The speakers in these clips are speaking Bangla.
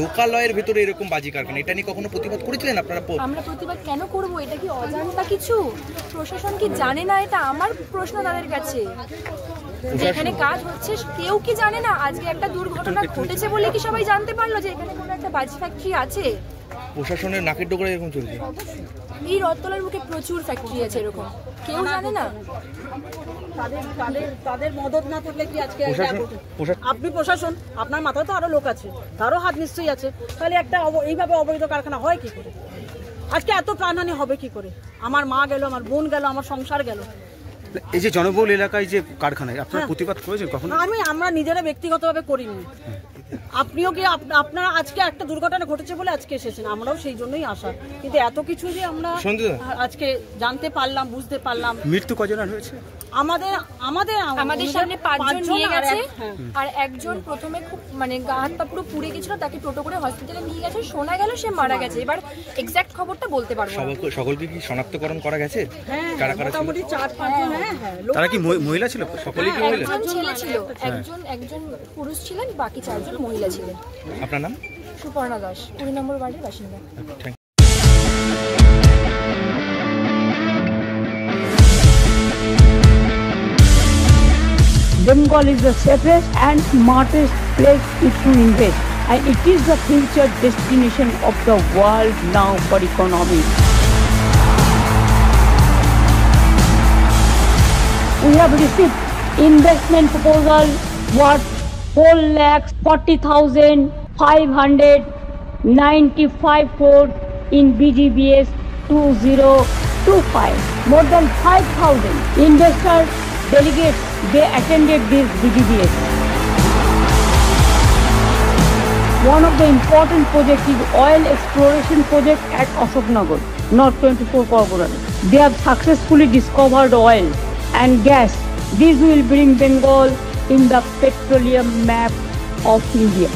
লোকালয়ের ভিতরে এরকম বাজি কারখানা, এটা নিয়ে কখনো প্রতিবাদ করেছিলেন আপনারা? আমরা প্রতিবাদ কেন করব? এটা কি অজান্তা কিছু? প্রশাসন কি জানে না? এটা আমার প্রশ্ন তাদের কাছে। এখানে কাজ হচ্ছে কেউ কি জানে না? আজকে একটা দুর্ঘটনা ঘটেছে বলে কি সবাই জানতে পারলো যে এখানে কোনো একটা বাজি ফ্যাক্টরি আছে? প্রশাসনের নাকের ডোকরা এরকম চলছে। এই রথতলার বুকে প্রচুর ফ্যাক্টরি আছে, এরকম কেউ জানে না। তাদের মদত না করলে কি আজকে আপনি প্রশাসন, আপনার মাথায় তো আরো লোক আছে, তারও হাত নিশ্চয়ই আছে, তাহলে একটা এইভাবে অবৈধ কারখানা হয় কি করে? আজকে এত প্রাণহানি হবে কি করে? আমার মা গেল, আমার বোন গেল, আমার সংসার গেল। এই যে জনবহুল এলাকায় যে কারখানায় আপনারা প্রতিবাদ করেছেন কখনো? আমরা নিজেরা ব্যক্তিগতভাবে করিনি। আপনিও কি আপনারা আজকে একটা দুর্ঘটনা ঘটেছে বলে আজকে এসেছেন, আমরাও সেই জন্যই আসা। কিন্তু এত কিছু যে আমরা আজকে জানতে পারলাম, বুঝতে পারলাম। মৃত্যু কজনের হয়েছে? আমাদের সামনে 5 জন নিয়ে গেছে, আর একজন প্রথমে খুব মানে গা হাত পা পুরো পুড়ে গেছিল, তাকে টোটো করে হসপিটালে নিয়ে গেছে, শোনা গেল সে মারা গেছে। এবার এক্সাক্ট খবরটা বলতে পারবো না। সকলকে কি শনাক্তকরণ করা গেছে? কারা কারা মোটামুটি 4-5 জন। তারা কি মহিলা ছিল? সকলেই কি মহিলা? একজন ছেলে ছিল, একজন পুরুষ ছিলেন, বাকি 4 জন মহিলা ছিলেন। আপনার নাম? সুপর্ণা দাস, 20 নম্বর ওয়ার্ডের বাসিন্দা। Bengal is the safest and smartest place to invest, and it is the future destination of the world now for economy. We have received investment proposal worth 4,40,595 crore in BGBS 2025. More than 5,000 investors, delegates, they attended this BGBS. One of the important projects is oil exploration project at Ashoknagar, North 24 Corporation. They have successfully discovered oil and gas. This will bring Bengal in the petroleum map of India.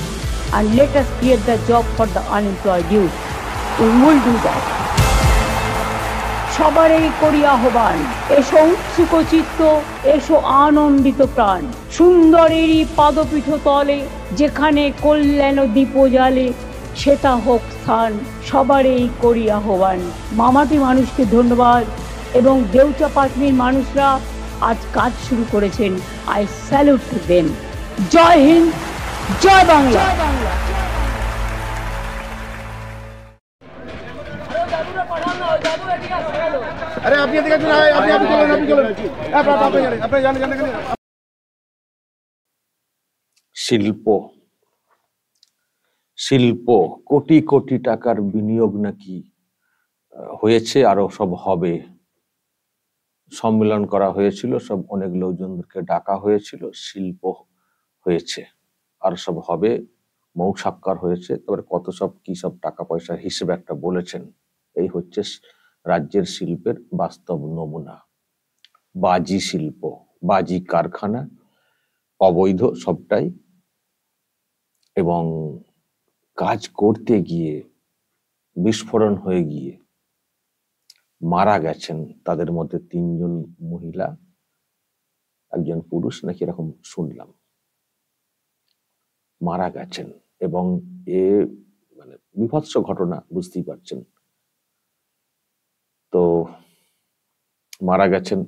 And let us create the job for the unemployed youth. We will do that. সবারই করি আহ্বান, এসো উৎসুক চিত্ত, এসো আনন্দিত প্রাণ। সুন্দরেরই পাদপীঠ তলে, যেখানে কল্যাণ দীপ জ্বালে, সেটা হোক স্থান। সবারই করি আহ্বান। মামাটি মানুষকে ধন্যবাদ, এবং দেউচা পাটনির মানুষরা আজ কাজ শুরু করেছেন। I salute to them. Jai Hind, Joy Bangla. শিল্প কোটি কোটি টাকার বিনিয়োগ নাকি হয়েছে, আরো সব হবে। সম্মেলন করা হয়েছিল, সব অনেক লোকজনদেরকে ডাকা হয়েছিল, শিল্প হয়েছে, আর সব হবে, মৌখ সাক্ষর হয়েছে। তারপরে কত সব কি সব টাকা পয়সার হিসেবে একটা বলেছেন। এই হচ্ছে রাজ্যের শিল্পের বাস্তব নমুনা। বাজি শিল্প, বাজি কারখানা, অবৈধ সবটাই, এবং কাজ করতে গিয়ে বিস্ফোরণ হয়ে গিয়ে মারা গেছেন। তাদের মধ্যে 3 জন মহিলা, একজন পুরুষ নাকি এরকম শুনলাম, মারা গেছেন। এবং এ মানে বিভৎস ঘটনা, বুঝতেই পারছেন। তো মারা গেছেন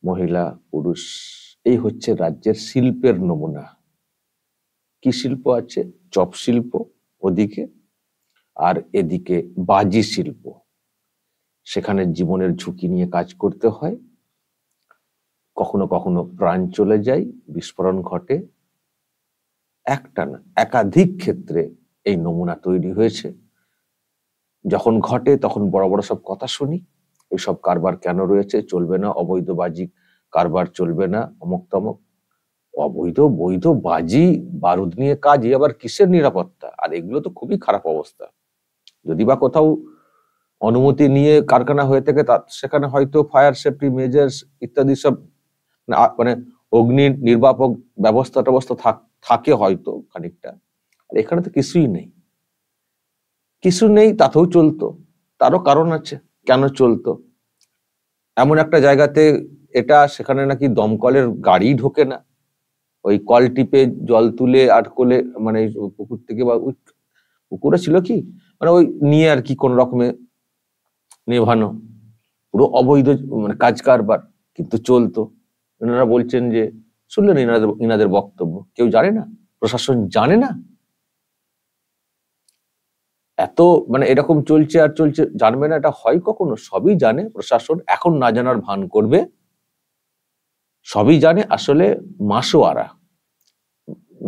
মহিলা, পুরুষ। এই হচ্ছে রাজ্যের শিল্পের নমুনা। কি শিল্প আছে? চপ শিল্প ওদিকে, আর এদিকে বাজি শিল্প। সেখানে জীবনের ঝুঁকি নিয়ে কাজ করতে হয়, কখনো কখনো প্রাণ চলে যায়, বিস্ফোরণ ঘটে। একটা না, একাধিক ক্ষেত্রে এই নমুনা তৈরি হয়েছে। যখন ঘটে তখন বড় বড় সব কথা শুনি, এইসব কারবার কেন রয়েছে, চলবে না, অবৈধ বাজি কারবার চলবে না, অমুক তমক। অবৈধ বৈধ বাজি বারুদ নিয়ে কাজ, আবার কিসের নিরাপত্তা? আর এগুলো তো খুবই খারাপ অবস্থা। যদি বা কোথাও অনুমতি নিয়ে কারখানা হয়ে থাকে, সেখানে হয়তো ফায়ার সেফটি মেজার্স ইত্যাদি সব মানে অগ্নি নির্বাপক ব্যবস্থা থাকে হয়তো খানিকটা। আর এখানে তো কিছুই নেই, কিছু নেই, তাতেও চলতো। তারও কারণ আছে কেন চলতো। এমন একটা জায়গাতে এটা, সেখানে নাকি দমকলের গাড়ি ঢোকে না, ওই কল টিপে জল তুলে আটকলে, মানে পুকুর থেকে বা পুকুরে ছিল কি, মানে ওই নিয়ে আর কি কোন রকমে নেভানো, পুরো অবৈধ মানে কাজ কারবার, কিন্তু চলতো। এনারা বলছেন যে, শুনলেন ইনাদের বক্তব্য, কেউ জানে না, প্রশাসন জানে না, এত মানে এরকম চলছে আর চলছে, জানবে না এটা হয় কখনো? সবই জানে প্রশাসন, এখন না জানার ভান করবে, সবই জানে। আসলে মাসোয়ারা,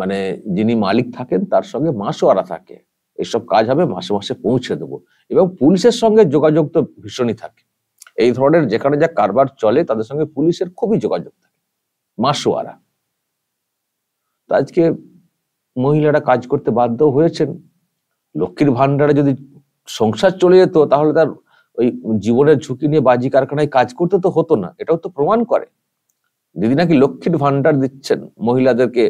মানে যিনি মালিক থাকেন তার সঙ্গে মাসোয়ারা থাকে, এইসব কাজ হবে মাসে মাসে পৌঁছে দেবো। এবং পুলিশের সঙ্গে যোগাযোগ তো ভীষণই থাকে, এই ধরনের যেখানে যা কারবার চলে তাদের সঙ্গে পুলিশের খুবই যোগাযোগ থাকে, মাসোয়ারা। তো আজকে মহিলারা কাজ করতে বাধ্য হয়েছেন। লক্ষ্মীর ভান্ডারে যদি সংসার চলে যেত, তাহলে তার ওই জীবনের ঝুঁকি নিয়ে বাজি কারখানায় কাজ করতে তো হতো না। এটাও তো প্রমাণ করে। দিদি নাকি লক্ষ্মীর ভান্ডার দিচ্ছেন মহিলাদেরকে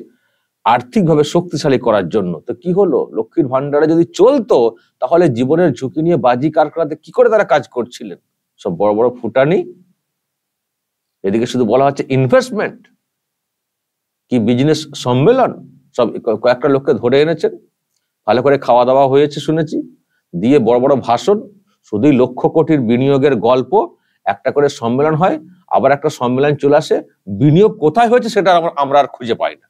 আর্থিকভাবে শক্তিশালী করার জন্য। তো কি হলো, লক্ষ্মীর ভান্ডারে যদি চলতো, তাহলে জীবনের ঝুঁকি নিয়ে বাজি কারখানাতে কি করে তারা কাজ করছিলেন? সব বড় বড় ফুটানি। এদিকে শুধু বলা হচ্ছে ইনভেস্টমেন্ট, কি বিজনেস সম্মেলন, সব কয়েকটা লোককে ধরে এনেছেন, ভালো করে খাওয়া দাওয়া হয়েছে শুনেছি, দিয়ে বড় বড় ভাষণ, শুধুই লক্ষ কোটির বিনিয়োগের গল্প। একটা করে সম্মেলন হয়, আবার একটা সম্মেলন চলে আসে, বিনিয়োগ কোথায় হয়েছে সেটা আমরা আর খুঁজে পাই না।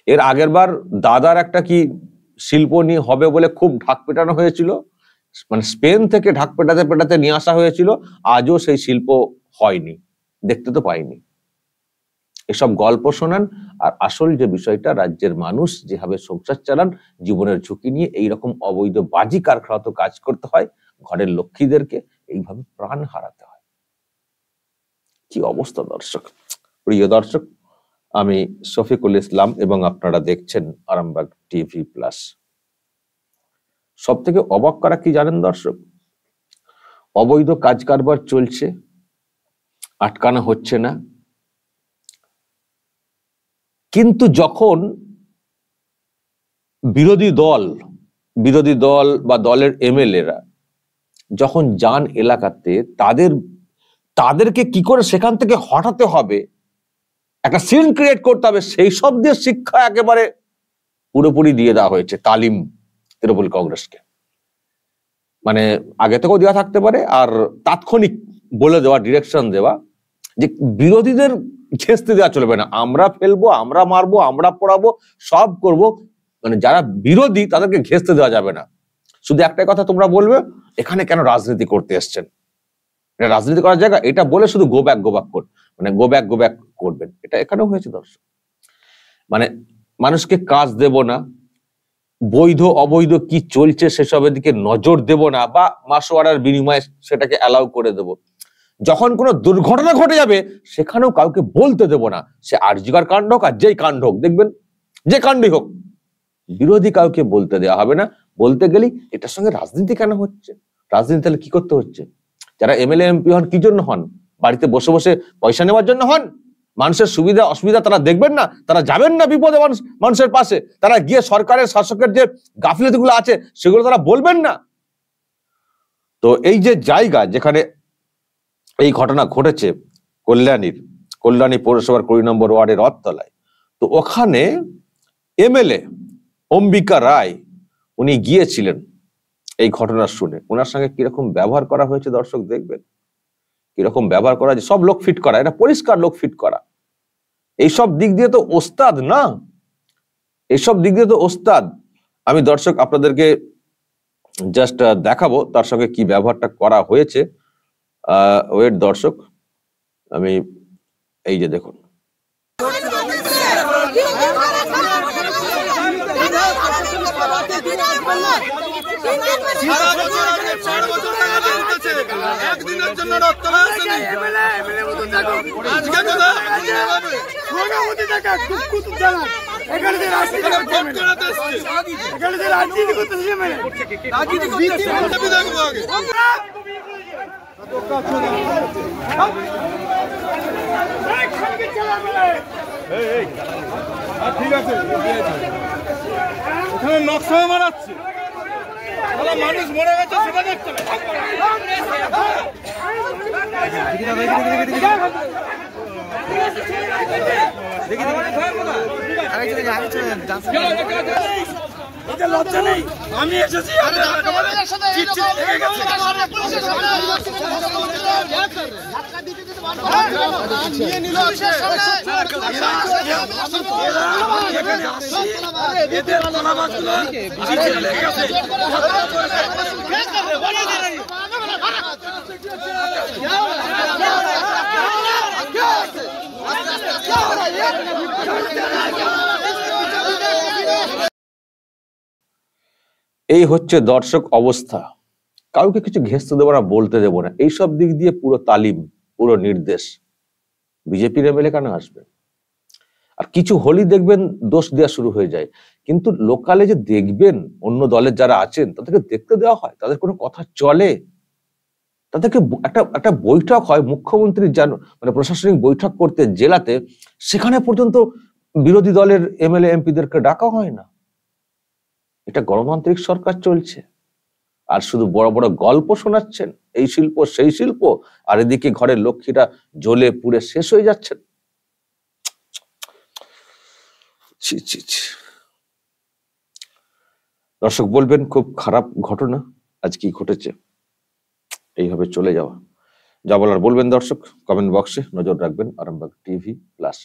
এর আগের বার দাদার একটা কি শিল্প নিয়ে হবে বলে খুব ঢাক পেটানো হয়েছিল, মানে স্পেন থেকে ঢাক পেটাতে পেটাতে নিয়ে আসা হয়েছিল, আজও সেই শিল্প হয়নি, দেখতে তো পাইনি। এসব গল্প শোনান, আর আসল যে বিষয়টা, রাজ্যের মানুষ যেভাবে সংসার চালান জীবনের ঝুঁকি নিয়ে, এইরকম অবৈধ বাজি কারখানাতে কাজ করতে হয়, ঘরের লক্ষ্মীদেরকে এইভাবে প্রাণ হারাতে হয়। কি অবস্থা দর্শক। প্রিয় দর্শক, আমি শফিকুল ইসলাম এবং আপনারা দেখছেন আরামবাগ টিভি প্লাস। সব থেকে অবাক করা কি জানেন দর্শক, অবৈধ কাজ কারবার চলছে, আটকানো হচ্ছে না, কিন্তু যখন বিরোধী দল বা দলের এমএলএরা যখন যান এলাকাতে, তাদেরকে কি করে সেখান থেকে হটাতে হবে, একটা সিন ক্রিয়েট করতে হবে, সেই সব দিয়ে শিক্ষা একেবারে পুরোপুরি দিয়ে দেওয়া হয়েছে তালিম তৃণমূল কংগ্রেসকে। মানে আগে থেকেও দেওয়া থাকতে পারে, আর তাৎক্ষণিক বলে দেওয়া, ডিরেকশন দেওয়া যে বিরোধীদের ঘেঁচতে দেওয়া চলবে না, আমরা ফেলবো, আমরা মারবো, আমরা পড়াবো, সব করব, মানে যারা বিরোধী তাদেরকে ঘেঁচতে দেওয়া যাবে না। শুধু একটাই কথা তোমরা বলবে, এখানে কেন রাজনীতি করতে এসছেন, এটা রাজনীতি করার জায়গা, এটা বলে শুধু গো ব্যাক করবেন। এটা এখানেও হয়েছে দর্শক। মানে মানুষকে কাজ দেব না, বৈধ অবৈধ কি চলছে সেসবের দিকে নজর দেব না, বা মাসোয়ারার বিনিময়ে সেটাকে অ্যালাউ করে দেব। যখন কোনো দুর্ঘটনা ঘটে যাবে সেখানেও কাউকে বলতে দেব না, সে আরজিকর কাণ্ড হোক আর যেই কাণ্ড হোক, দেখবেন যে কাণ্ডই হোক, বিরোধী কাউকে বলতে দেওয়া হবে না। বলতে গেলেই এটার সঙ্গে রাজনীতি কেন হচ্ছে? রাজনীতি তাহলে কি করতে হচ্ছে? যারা এমএলএ এমপি হন কি জন্য হন? বাড়িতে বসে বসে পয়সা নেওয়ার জন্য হন? মানুষের সুবিধা অসুবিধা তারা দেখবেন না? তারা যাবেন না বিপদে মানুষের পাশে? তারা গিয়ে সরকারের শাসকের যে গাফিলতিগুলো আছে সেগুলো তারা বলবেন না? তো এই যে জায়গা যেখানে এই ঘটনা ঘটেছে, কল্যাণী পৌরসভার 20 নম্বর ওয়ার্ডের রথতলায়, তো ওখানে এমএলএ অম্বিকা রায় উনি গিয়েছিলেন এই ঘটনা শুনে। ওনার সঙ্গে কিরকম ব্যবহার করা হয়েছে দর্শক দেখবেন, কিরকম ব্যবহার করা, সব লোক ফিট করা, এটা পরিষ্কার লোক ফিট করা। এইসব দিক দিয়ে তো ওস্তাদ না, এইসব দিক দিয়ে তো ওস্তাদ। আমি দর্শক আপনাদেরকে জাস্ট দেখাবো তার সঙ্গে কি ব্যবহারটা করা হয়েছে। ওয়েট দর্শক, আমি এই যে দেখুন, সারা বছর 4 বছর টাকা দিতেছে। একদিনের জন্য রথতলা আসেনি। আজকে দাদা ঠিক আছে, ওখানে নকশা মারাচ্ছে, মানুষ মরে গেছে সেটা দেখতে লজ্জা নেই। আমি এসেছি এই হচ্ছে দর্শক অবস্থা। কাউকে কিছু ঘেঁচতে দেবো না, বলতে দেবো না, এইসব দিক দিয়ে পুরো তালিম, পুরো নির্দেশ। বিজেপির এমএলএ কেন আসবে? আর কিছু হলেই দেখবেন দোষ দেওয়া শুরু হয়ে যায়, কিন্তু লোকালে যে দেখবেন অন্য দলের যারা আছেন তাদেরকে দেখতে দেওয়া হয়, তাদের কোনো কথা চলে, তাদেরকে একটা বৈঠক হয় মুখ্যমন্ত্রীর মানে প্রশাসনিক বৈঠক করতে জেলাতে, সেখানে পর্যন্ত বিরোধী দলের এমএলএ এমপিদেরকে ডাকা হয় না। এটা গণতান্ত্রিক সরকার চলছে, আর শুধু বড় বড় গল্প শোনাচ্ছেন, এই শিল্প সেই শিল্প, আর এদিকে ঘরের লক্ষ্মীরা জ্বলে পুড়ে শেষ হয়ে যাচ্ছেন। দর্শক বলবেন খুব খারাপ ঘটনা আজ কি ঘটেছে, এইভাবে চলে যাওয়া। যা বলার বলবেন দর্শক, কমেন্ট বক্সে নজর রাখবেন আরামবাগ টিভি প্লাস।